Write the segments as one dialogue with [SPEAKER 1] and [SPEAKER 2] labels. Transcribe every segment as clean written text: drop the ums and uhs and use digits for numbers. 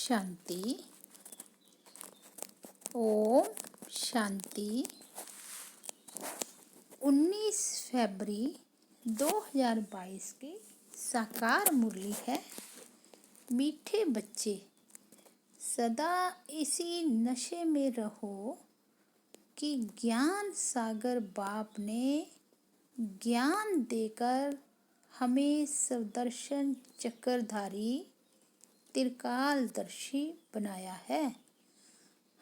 [SPEAKER 1] शांति। ओम शांति। 19 फरवरी 2022 की साकार मुरली है। मीठे बच्चे, सदा इसी नशे में रहो कि ज्ञान सागर बाप ने ज्ञान देकर हमें सदर्शन चक्रधारी त्रिकालदर्शी बनाया है।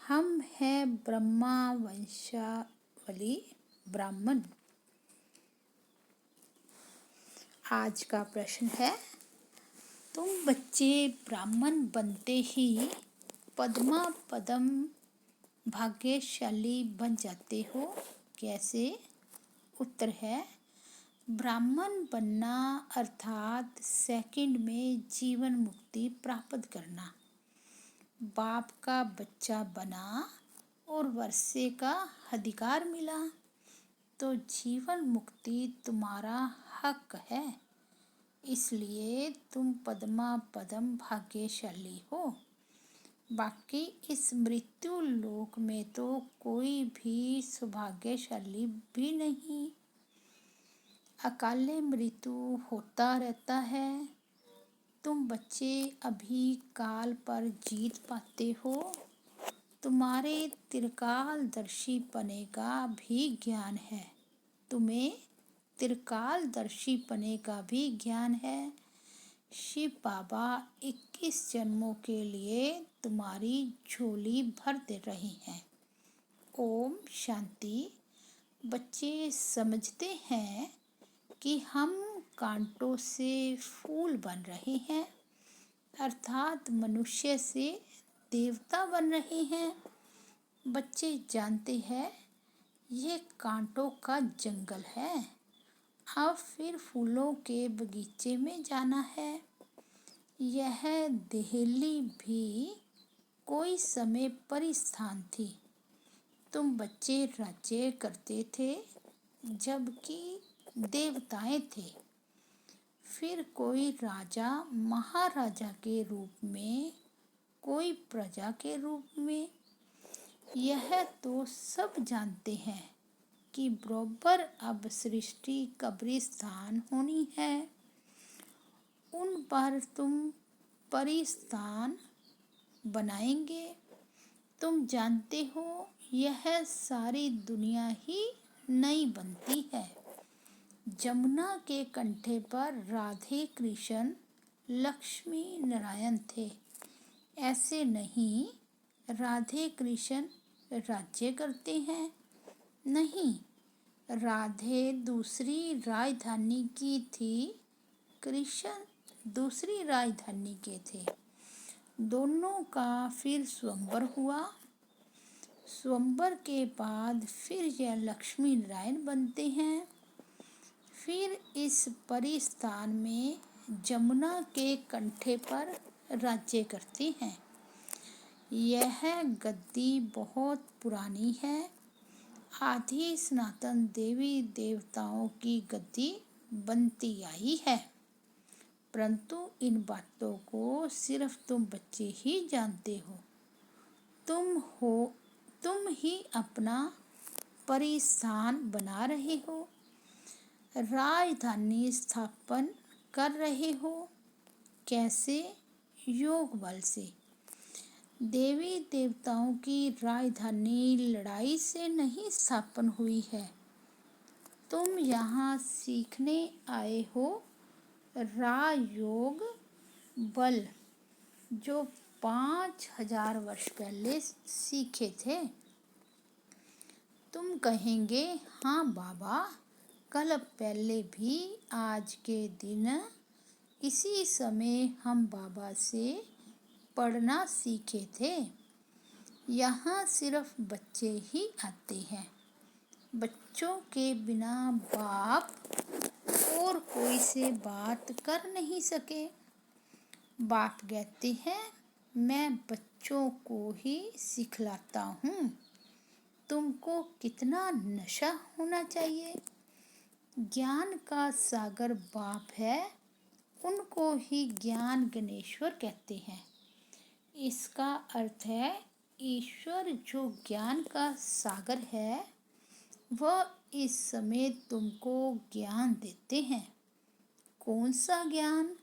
[SPEAKER 1] हम हैं ब्रह्मा वंशावली ब्राह्मण। आज का प्रश्न है, तुम बच्चे ब्राह्मण बनते ही पद्मा पदम भाग्यशाली बन जाते हो, कैसे? उत्तर है, ब्राह्मण बनना अर्थात सेकंड में जीवन मुक्ति प्राप्त करना। बाप का बच्चा बना और वर्षे का अधिकार मिला तो जीवन मुक्ति तुम्हारा हक है। इसलिए तुम पद्मा पदम भाग्यशाली हो। बाकी इस मृत्यु लोक में तो कोई भी सौभाग्यशाली भी नहीं। अकाले मृत्यु होता रहता है। तुम बच्चे अभी काल पर जीत पाते हो। तुम्हारे त्रिकालदर्शी पने का भी ज्ञान है। तुम्हें त्रिकालदर्शी पने का भी ज्ञान है। शिव बाबा 21 जन्मों के लिए तुम्हारी झोली भर दे रहे हैं। ओम शांति। बच्चे समझते हैं कि हम कांटों से फूल बन रहे हैं, अर्थात मनुष्य से देवता बन रहे हैं। बच्चे जानते हैं ये कांटों का जंगल है, अब फिर फूलों के बगीचे में जाना है। यह देहली भी कोई समय परिस्थान थी। तुम बच्चे राज्य करते थे जबकि देवताएं थे। फिर कोई राजा महाराजा के रूप में, कोई प्रजा के रूप में। यह तो सब जानते हैं कि बरोबर अब सृष्टि कब्रिस्तान होनी है। उन पर तुम परिस्थान बनाएंगे। तुम जानते हो यह सारी दुनिया ही नई बनती है। जमुना के कंठे पर राधे कृष्ण लक्ष्मी नारायण थे। ऐसे नहीं राधे कृष्ण राज्य करते हैं। नहीं, राधे दूसरी राजधानी की थी, कृष्ण दूसरी राजधानी के थे। दोनों का फिर स्वयंवर हुआ। स्वयंवर के बाद फिर यह लक्ष्मी नारायण बनते हैं। फिर इस परिस्थान में जमुना के कंठे पर राज्य करते हैं। यह गद्दी बहुत पुरानी है। आदि सनातन देवी देवताओं की गद्दी बनती आई है, परंतु इन बातों को सिर्फ तुम बच्चे ही जानते हो। तुम ही अपना परिस्थान बना रहे हो, राजधानी स्थापन कर रहे हो। कैसे? योग बल से। देवी देवताओं की राजधानी लड़ाई से नहीं स्थापन हुई है। तुम यहाँ सीखने आए हो राजयोग बल, जो 5000 वर्ष पहले सीखे थे। तुम कहेंगे, हाँ बाबा, कल पहले भी आज के दिन इसी समय हम बाबा से पढ़ना सीखे थे। यहाँ सिर्फ बच्चे ही आते हैं। बच्चों के बिना बाप और कोई से बात कर नहीं सके। बाप कहते हैं, मैं बच्चों को ही सिखलाता हूँ। तुमको कितना नशा होना चाहिए। ज्ञान का सागर बाप है, उनको ही ज्ञान गणेश्वर कहते हैं। इसका अर्थ है ईश्वर जो ज्ञान का सागर है वह इस समय तुमको ज्ञान देते हैं। कौन सा ज्ञान?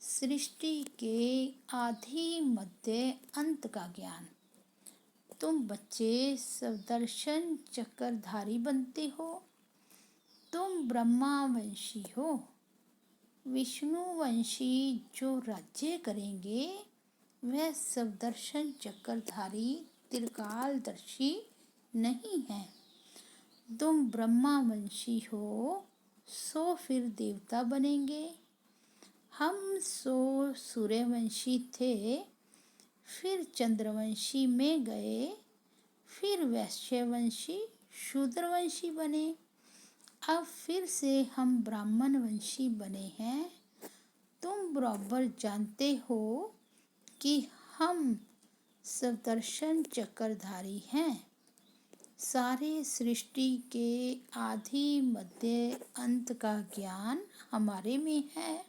[SPEAKER 1] सृष्टि के आदि मध्य अंत का ज्ञान। तुम बच्चे सदर्शन चक्रधारी बनते हो। तुम ब्रह्मावंशी हो। विष्णुवंशी जो राज्य करेंगे वह सदर्शन चक्रधारी त्रिकालदर्शी नहीं है। तुम ब्रह्मावंशी हो सो फिर देवता बनेंगे। हम सो सूर्यवंशी थे, फिर चंद्रवंशी में गए, फिर वैश्यवंशी शूद्रवंशी बने, अब फिर से हम ब्राह्मण वंशी बने हैं। तुम बराबर जानते हो कि हम सदर्शन चक्रधारी हैं। सारे सृष्टि के आदि मध्य अंत का ज्ञान हमारे में है।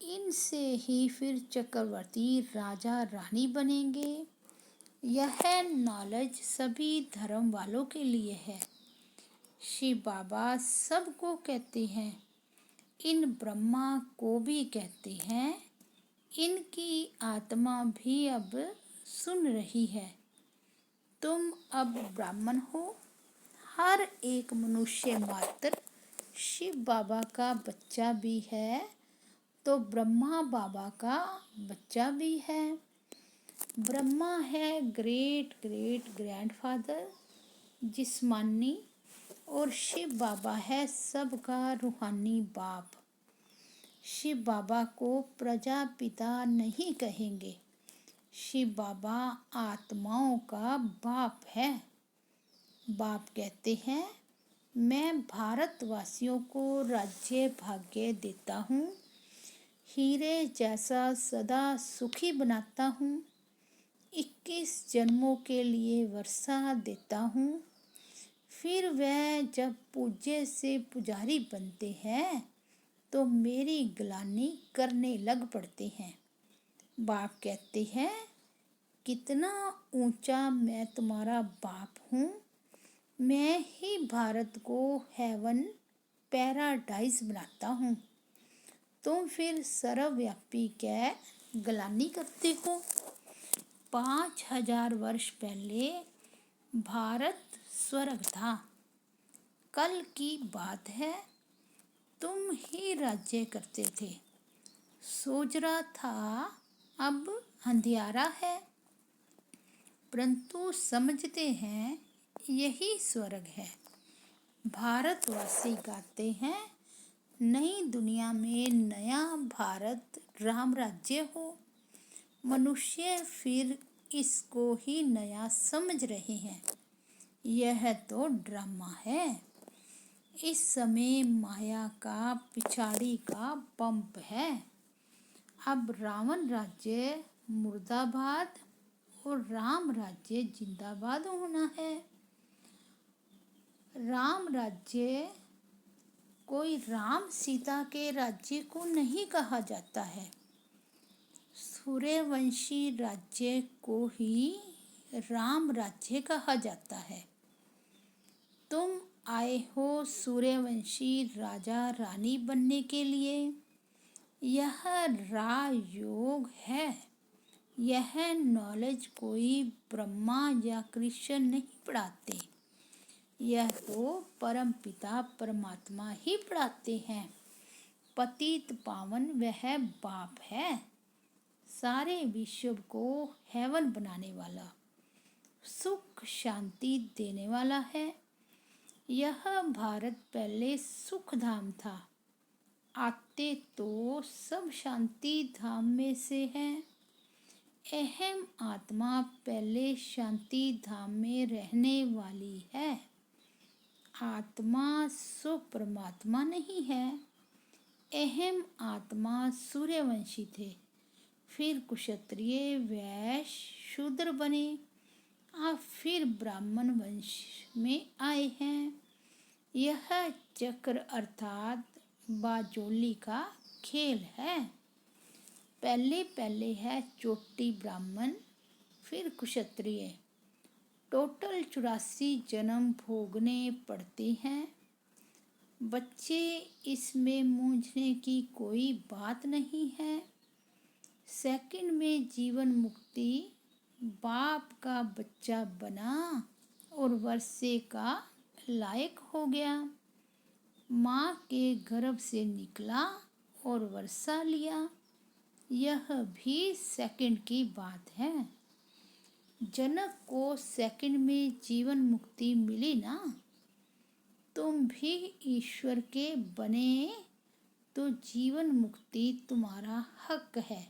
[SPEAKER 1] इनसे ही फिर चक्रवर्ती राजा रानी बनेंगे। यह नॉलेज सभी धर्म वालों के लिए है। शिव बाबा सबको कहते हैं, इन ब्रह्मा को भी कहते हैं। इनकी आत्मा भी अब सुन रही है। तुम अब ब्राह्मण हो। हर एक मनुष्य मात्र शिव बाबा का बच्चा भी है तो ब्रह्मा बाबा का बच्चा भी है। ब्रह्मा है ग्रेट ग्रेट ग्रैंडफादर जिस्मानी और शिव बाबा है सबका रूहानी बाप। शिव बाबा को प्रजापिता नहीं कहेंगे। शिव बाबा आत्माओं का बाप है। बाप कहते हैं, मैं भारतवासियों को राज्य भाग्य देता हूँ, हीरे जैसा सदा सुखी बनाता हूँ, 21 जन्मों के लिए वर्षा देता हूँ। फिर वह जब पूज्य से पुजारी बनते हैं तो मेरी ग्लानि करने लग पड़ते हैं। बाप कहते हैं, कितना ऊंचा मैं तुम्हारा बाप हूँ। मैं ही भारत को हेवन पैराडाइज बनाता हूँ। तुम फिर सर्वव्यापी क्या ग्लानि करते हो। 5000 वर्ष पहले भारत स्वर्ग था। कल की बात है, तुम ही राज्य करते थे। सोजरा था, अब अंधियारा है। परंतु समझते हैं यही स्वर्ग है। भारतवासी गाते हैं, नई दुनिया में नया भारत राम राज्य हो। मनुष्य फिर इसको ही नया समझ रहे हैं। यह तो ड्रामा है। इस समय माया का पिछाड़ी का पंप है। अब रावण राज्य मुर्दाबाद और राम राज्य जिंदाबाद होना है। राम राज्य कोई राम सीता के राज्य को नहीं कहा जाता है। सूर्यवंशी राज्य को ही राम राज्य कहा जाता है। तुम आए हो सूर्यवंशी राजा रानी बनने के लिए। यह राजयोग है। यह नॉलेज कोई ब्रह्मा या कृष्ण नहीं पढ़ाते। यह तो परमपिता परमात्मा ही पढ़ाते हैं। पतित पावन वह बाप है, सारे विश्व को हेवन बनाने वाला, सुख शांति देने वाला है। यह भारत पहले सुख धाम था। आते तो सब शांति धाम में से हैं। अहम आत्मा पहले शांति धाम में रहने वाली है। आत्मा सो परमात्मा नहीं है। अहम आत्मा सूर्यवंशी थे, फिर क्षत्रिय वैश्य शूद्र बने, अब फिर ब्राह्मण वंश में आए हैं। यह चक्र अर्थात बाजोली का खेल है। पहले पहले है चोटी ब्राह्मण, फिर क्षत्रिय। टोटल 84 जन्म भोगने पड़ते हैं। बच्चे, इसमें मूंझने की कोई बात नहीं है। सेकंड में जीवन मुक्ति, बाप का बच्चा बना और वर्षे का लायक हो गया। माँ के गर्भ से निकला और वर्षा लिया। यह भी सेकंड की बात है। जनक को सेकंड में जीवन मुक्ति मिली ना। तुम भी ईश्वर के बने तो जीवन मुक्ति तुम्हारा हक है।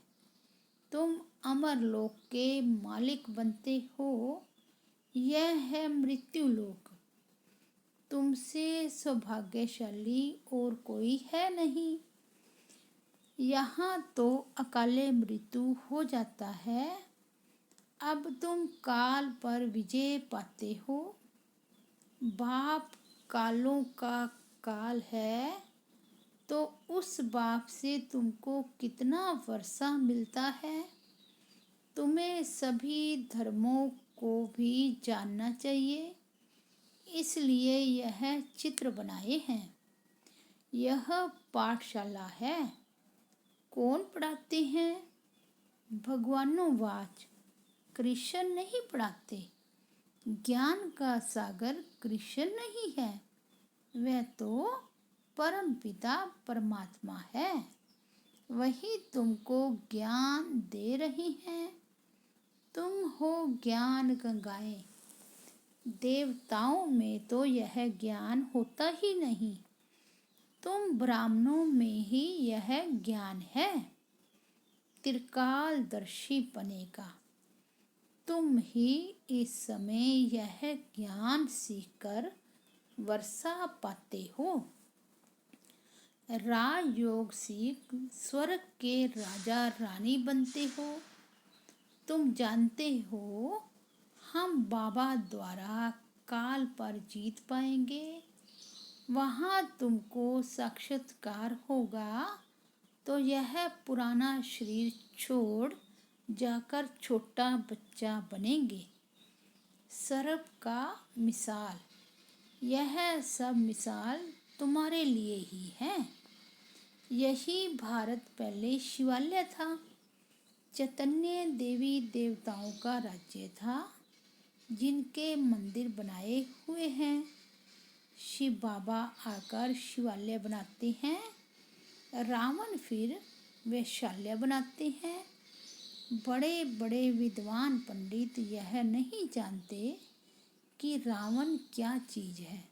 [SPEAKER 1] तुम अमर लोक के मालिक बनते हो। यह है मृत्यु लोक। तुमसे सौभाग्यशाली और कोई है नहीं। यहाँ तो अकाले मृत्यु हो जाता है। अब तुम काल पर विजय पाते हो। बाप कालों का काल है, तो उस बाप से तुमको कितना वर्षा मिलता है। तुम्हें सभी धर्मों को भी जानना चाहिए, इसलिए यह चित्र बनाए हैं। यह पाठशाला है। कौन पढ़ाते हैं? भगवानोवाच, कृष्ण नहीं पढ़ाते। ज्ञान का सागर कृष्ण नहीं है, वह तो परमपिता परमात्मा है। वही तुमको ज्ञान दे रही हैं। तुम हो ज्ञान गंगाएं। देवताओं में तो यह ज्ञान होता ही नहीं। तुम ब्राह्मणों में ही यह ज्ञान है, त्रिकालदर्शी बने का। तुम ही इस समय यह ज्ञान सीखकर वर्षा पाते हो। राजयोग सीख स्वर्ग के राजा रानी बनते हो। तुम जानते हो हम बाबा द्वारा काल पर जीत पाएंगे। वहाँ तुमको साक्षात्कार होगा तो यह पुराना शरीर छोड़ जाकर छोटा बच्चा बनेंगे। सर्प का मिसाल, यह सब मिसाल तुम्हारे लिए ही है। यही भारत पहले शिवालय था। चैतन्य देवी देवताओं का राज्य था, जिनके मंदिर बनाए हुए हैं। शिव बाबा आकर शिवालय बनाते हैं, रावण फिर वैशाल्य बनाते हैं। बड़े बड़े विद्वान पंडित यह नहीं जानते कि रावण क्या चीज़ है।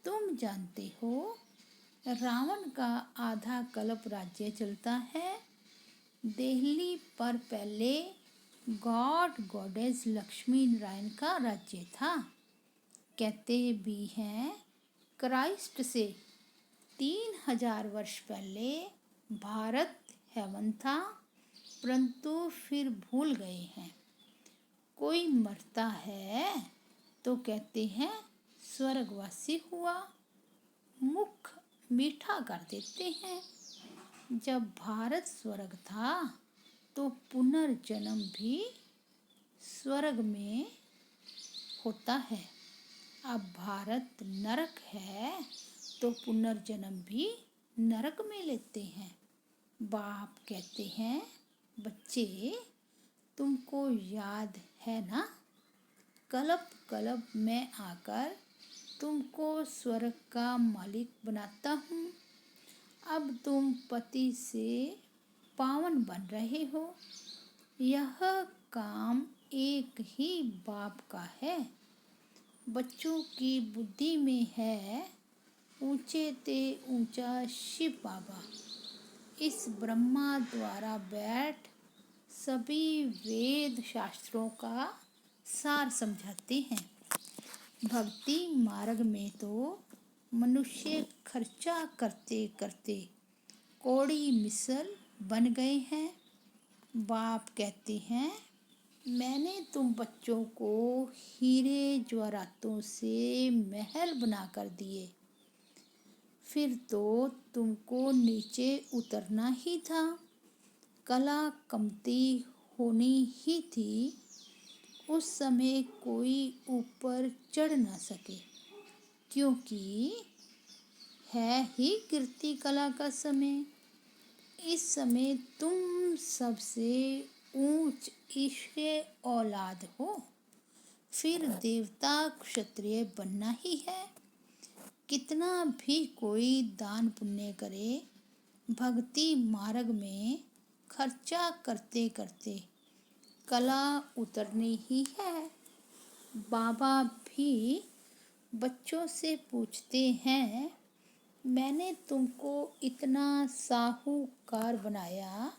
[SPEAKER 1] तुम जानते हो, रावण का आधा कल्प राज्य चलता है। दिल्ली पर पहले गॉड गॉडेस लक्ष्मी नारायण का राज्य था। कहते भी हैं क्राइस्ट से 3000 वर्ष पहले भारत हेवन था, परंतु फिर भूल गए हैं। कोई मरता है तो कहते हैं स्वर्गवासी हुआ, मुख मीठा कर देते हैं। जब भारत स्वर्ग था तो पुनर्जन्म भी स्वर्ग में होता है। अब भारत नरक है तो पुनर्जन्म भी नरक में लेते हैं। बाप कहते हैं, बच्चे तुमको याद है ना, कल्प कल्प मैं आकर तुमको स्वर्ग का मालिक बनाता हूँ। अब तुम पति से पावन बन रहे हो। यह काम एक ही बाप का है। बच्चों की बुद्धि में है ऊंचे ते ऊंचा शिव बाबा इस ब्रह्मा द्वारा बैठ सभी वेद शास्त्रों का सार समझाते हैं। भक्ति मार्ग में तो मनुष्य खर्चा करते करते कौड़ी मिसल बन गए हैं। बाप कहते हैं, मैंने तुम बच्चों को हीरे जवाहरातों से महल बना कर दिए, फिर तो तुमको नीचे उतरना ही था। कला कमती होनी ही थी, उस समय कोई ऊपर चढ़ न सके, क्योंकि है ही गिरती कला का समय। इस समय तुम सबसे ऊंच ईश्वरीय औलाद हो, फिर देवता क्षत्रिय बनना ही है। कितना भी कोई दान पुण्य करे, भक्ति मार्ग में खर्चा करते करते कला उतरनी ही है। बाबा भी बच्चों से पूछते हैं, मैंने तुमको इतना साहूकार बनाया,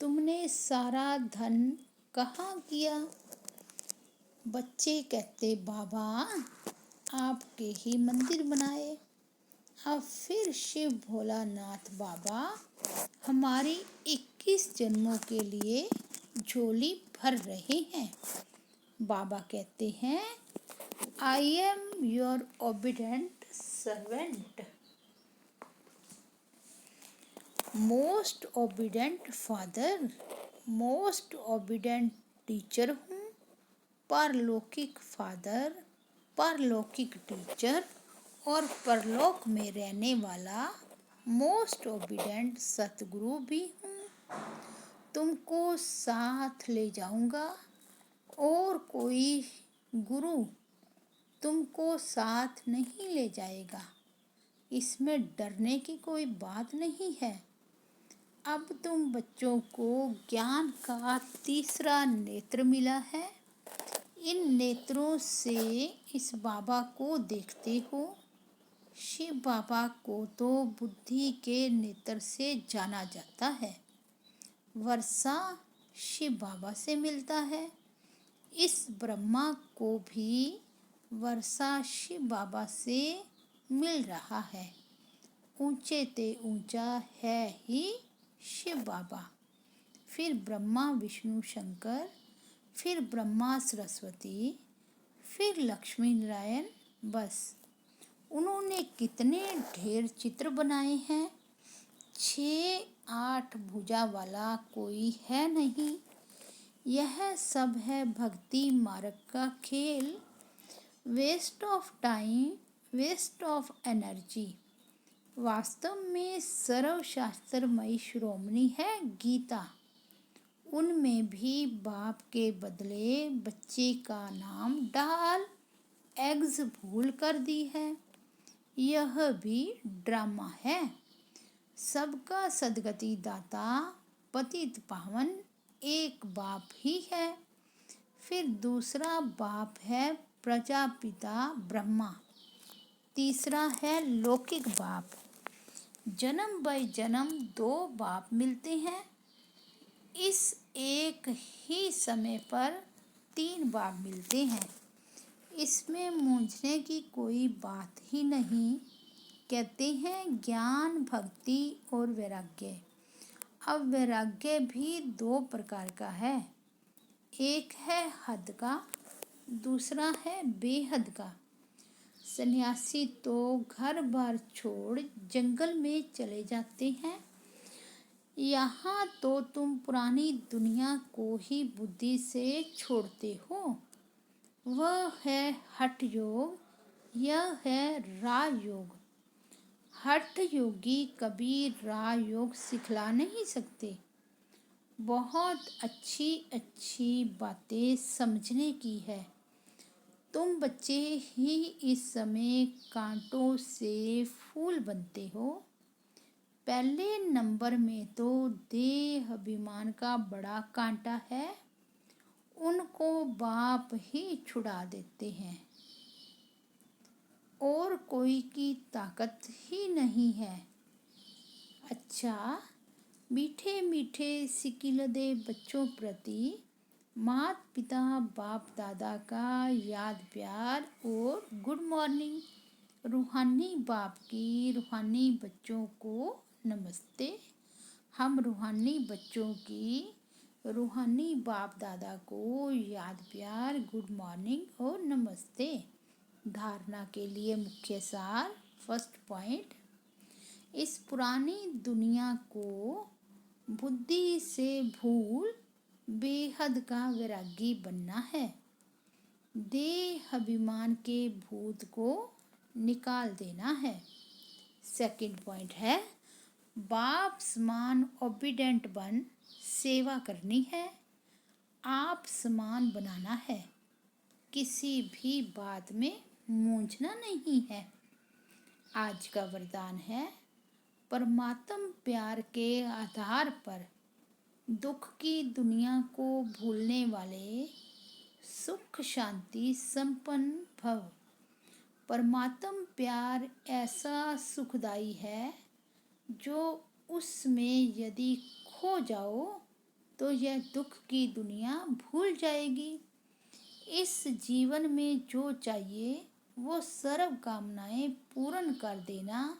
[SPEAKER 1] तुमने सारा धन कहाँ किया? बच्चे कहते, बाबा आपके ही मंदिर बनाए। अब फिर शिव भोलानाथ बाबा हमारी 21 जन्मों के लिए झोली भर रहे हैं। बाबा कहते हैं, I am your obedient servant, most obedient father, most obedient teacher हूँ। परलौकिक फादर, परलौकिक टीचर और परलोक में रहने वाला मोस्ट ओबीडेंट सतगुरु भी हूँ। तुमको साथ ले जाऊंगा और कोई गुरु तुमको साथ नहीं ले जाएगा। इसमें डरने की कोई बात नहीं है। अब तुम बच्चों को ज्ञान का तीसरा नेत्र मिला है। इन नेत्रों से इस बाबा को देखते हो। शिव बाबा को तो बुद्धि के नेत्र से जाना जाता है। वर्षा शिव बाबा से मिलता है। इस ब्रह्मा को भी वर्षा शिव बाबा से मिल रहा है। ऊंचे ते ऊंचा है ही शिव बाबा, फिर ब्रह्मा विष्णु शंकर, फिर ब्रह्मा सरस्वती, फिर लक्ष्मी नारायण। बस उन्होंने कितने ढेर चित्र बनाए हैं। 6-8 भुजा वाला कोई है नहीं। यह सब है भक्ति मार्ग का खेल। Waste of time, waste of energy. वास्तव में सर्वशास्त्रमयी शिरोमणि है गीता। उनमें भी बाप के बदले बच्चे का नाम डाल एग्स भूल कर दी है। यह भी ड्रामा है। सबका सदगति दाता पतित पावन एक बाप ही है। फिर दूसरा बाप है प्रजापिता ब्रह्मा। तीसरा है लौकिक बाप। जन्म बाय जन्म 2 बाप मिलते हैं। इस एक ही समय पर 3 बाप मिलते हैं। इसमें मूंझने की कोई बात ही नहीं। कहते हैं ज्ञान, भक्ति और वैराग्य। अब वैराग्य भी 2 प्रकार का है। एक है हद का, दूसरा है बेहद का। सन्यासी तो घर बार छोड़ जंगल में चले जाते हैं। यहाँ तो तुम पुरानी दुनिया को ही बुद्धि से छोड़ते हो। वह है हठ योग, यह है राजयोग। हठ योगी कभी राजयोग सिखला नहीं सकते। बहुत अच्छी अच्छी बातें समझने की है। तुम बच्चे ही इस समय कांटों से फूल बनते हो। पहले नंबर में तो देह अभिमान का बड़ा कांटा है। उनको बाप ही छुड़ा देते हैं और कोई की ताकत ही नहीं है। अच्छा, मीठे मीठे सिकिलदे बच्चों प्रति माता पिता बाप दादा का याद प्यार और गुड मॉर्निंग। रूहानी बाप की रूहानी बच्चों को नमस्ते। हम रूहानी बच्चों की रूहानी बाप दादा को याद प्यार, गुड मॉर्निंग और नमस्ते। धारणा के लिए मुख्य सार। फर्स्ट पॉइंट, इस पुरानी दुनिया को बुद्धि से भूल बेहद का वैरागी बनना है। देह अभिमान के भूत को निकाल देना है। सेकंड पॉइंट है, बाप समान ओबीडेंट बन सेवा करनी है। आप समान बनाना है, किसी भी बात में मूंझना नहीं है। आज का वरदान है, परमात्म प्यार के आधार पर दुख की दुनिया को भूलने वाले सुख शांति संपन्न भव। परमात्म प्यार ऐसा सुखदाई है जो उसमें यदि खो जाओ तो यह दुख की दुनिया भूल जाएगी। इस जीवन में जो चाहिए वो सर्व कामनाएं पूर्ण कर देना,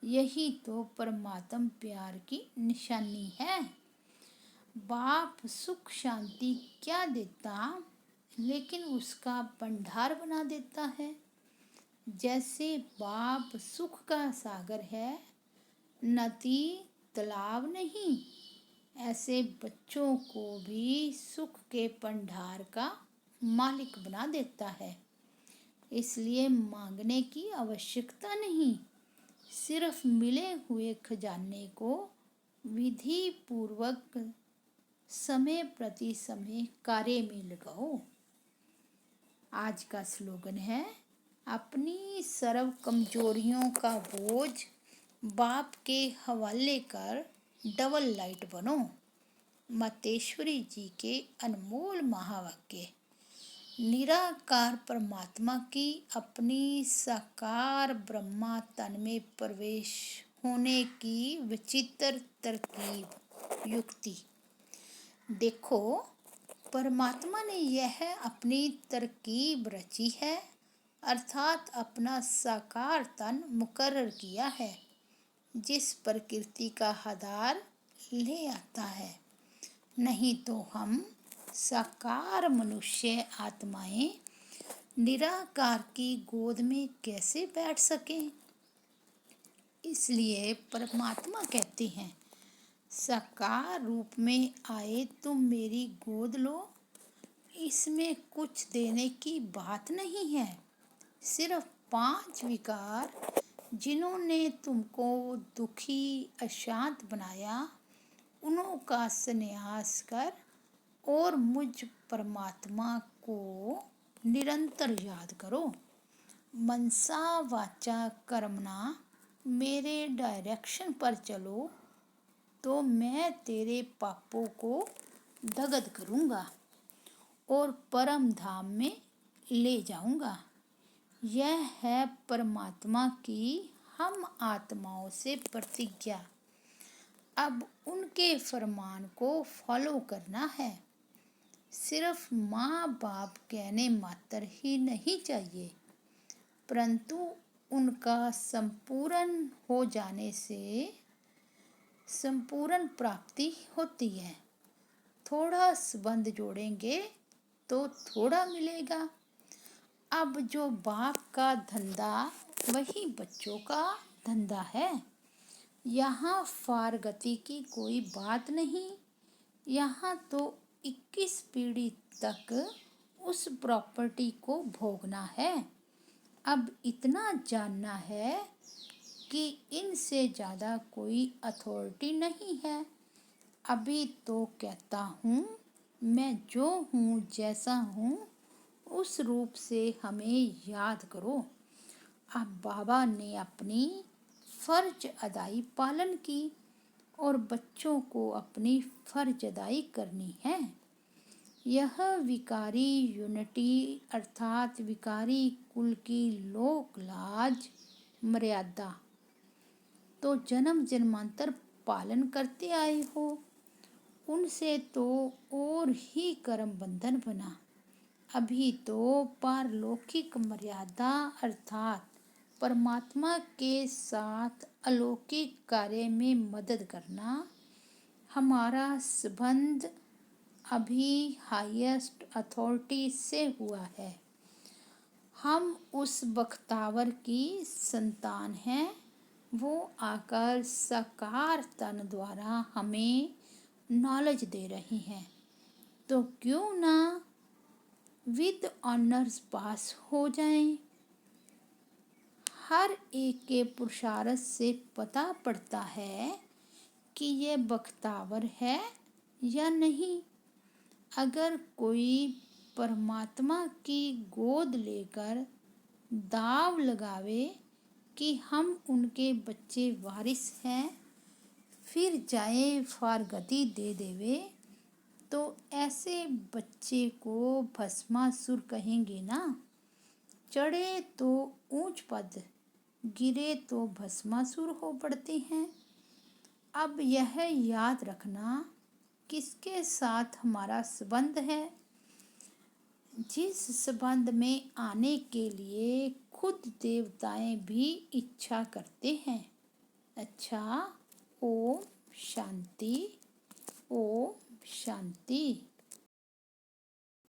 [SPEAKER 1] यही तो परमात्म प्यार की निशानी है। बाप सुख शांति क्या देता, लेकिन उसका भंडार बना देता है। जैसे बाप सुख का सागर है, नदी तालाब नहीं, ऐसे बच्चों को भी सुख के भंडार का मालिक बना देता है। इसलिए मांगने की आवश्यकता नहीं, सिर्फ मिले हुए खजाने को विधि पूर्वक समय प्रति समय कार्य में लगाओ। आज का स्लोगन है, अपनी सर्व कमजोरियों का बोझ बाप के हवाले कर डबल लाइट बनो। मातेश्वरी जी के अनमोल महावाक्य। निराकार परमात्मा की अपनी साकार ब्रह्मा तन में प्रवेश होने की विचित्र तरकीब युक्ति। देखो, परमात्मा ने यह अपनी तरकीब रची है, अर्थात अपना साकार तन मुकर्रर किया है, जिस प्रकृति का आधार ले आता है। नहीं तो हम साकार मनुष्य आत्माएं निराकार की गोद में कैसे बैठ सकें। इसलिए परमात्मा कहते हैं, साकार रूप में आए तुम मेरी गोद लो। इसमें कुछ देने की बात नहीं है, सिर्फ 5 विकार जिन्होंने तुमको दुखी अशांत बनाया, उन्हों का संन्यास कर और मुझ परमात्मा को निरंतर याद करो। मनसा वाचा कर्मणा मेरे डायरेक्शन पर चलो तो मैं तेरे पापों को दग्ध करूँगा और परम धाम में ले जाऊँगा। यह है परमात्मा की हम आत्माओं से प्रतिज्ञा। अब उनके फरमान को फॉलो करना है। सिर्फ माँ बाप कहने मात्र ही नहीं चाहिए, परंतु उनका संपूर्ण हो जाने से संपूर्ण प्राप्ति होती है। थोड़ा संबंध जोड़ेंगे तो थोड़ा मिलेगा। अब जो बाप का धंधा वही बच्चों का धंधा है। यहाँ फारगति की कोई बात नहीं। यहाँ तो 21 पीढ़ी तक उस प्रॉपर्टी को भोगना है। अब इतना जानना है कि इनसे ज़्यादा कोई अथॉरिटी नहीं है। अभी तो कहता हूँ, मैं जो हूँ जैसा हूँ उस रूप से हमें याद करो। अब बाबा ने अपनी फर्ज अदाई पालन की और बच्चों को अपनी फर्ज अदाई करनी है। यह विकारी यूनिटी अर्थात विकारी कुल की लोक लाज मर्यादा तो जन्म जन्मांतर पालन करते आए हो, उनसे तो और ही कर्म बंधन बना। अभी तो पारलौकिक मर्यादा अर्थात परमात्मा के साथ अलौकिक कार्य में मदद करना हमारा संबंध अभी हाईएस्ट अथॉरिटी से हुआ है। हम उस बख्तावर की संतान हैं। वो आकर साकार तन द्वारा हमें नॉलेज दे रही हैं, तो क्यों ना विद ऑनर्स पास हो जाएं। हर एक के पुरुषार्थ से पता पड़ता है कि ये बख्तावर है या नहीं। अगर कोई परमात्मा की गोद लेकर दाव लगावे कि हम उनके बच्चे वारिस हैं, फिर जाए फारगती दे देवे, तो ऐसे बच्चे को भस्मासुर कहेंगे ना। चढ़े तो ऊंच पद, गिरे तो भस्मासुर हो पड़ते हैं। अब यह याद रखना किसके साथ हमारा संबंध है। जिस संबंध में आने के लिए खुद देवताएं भी इच्छा करते हैं। अच्छा, ओम शांति, ओम शांति।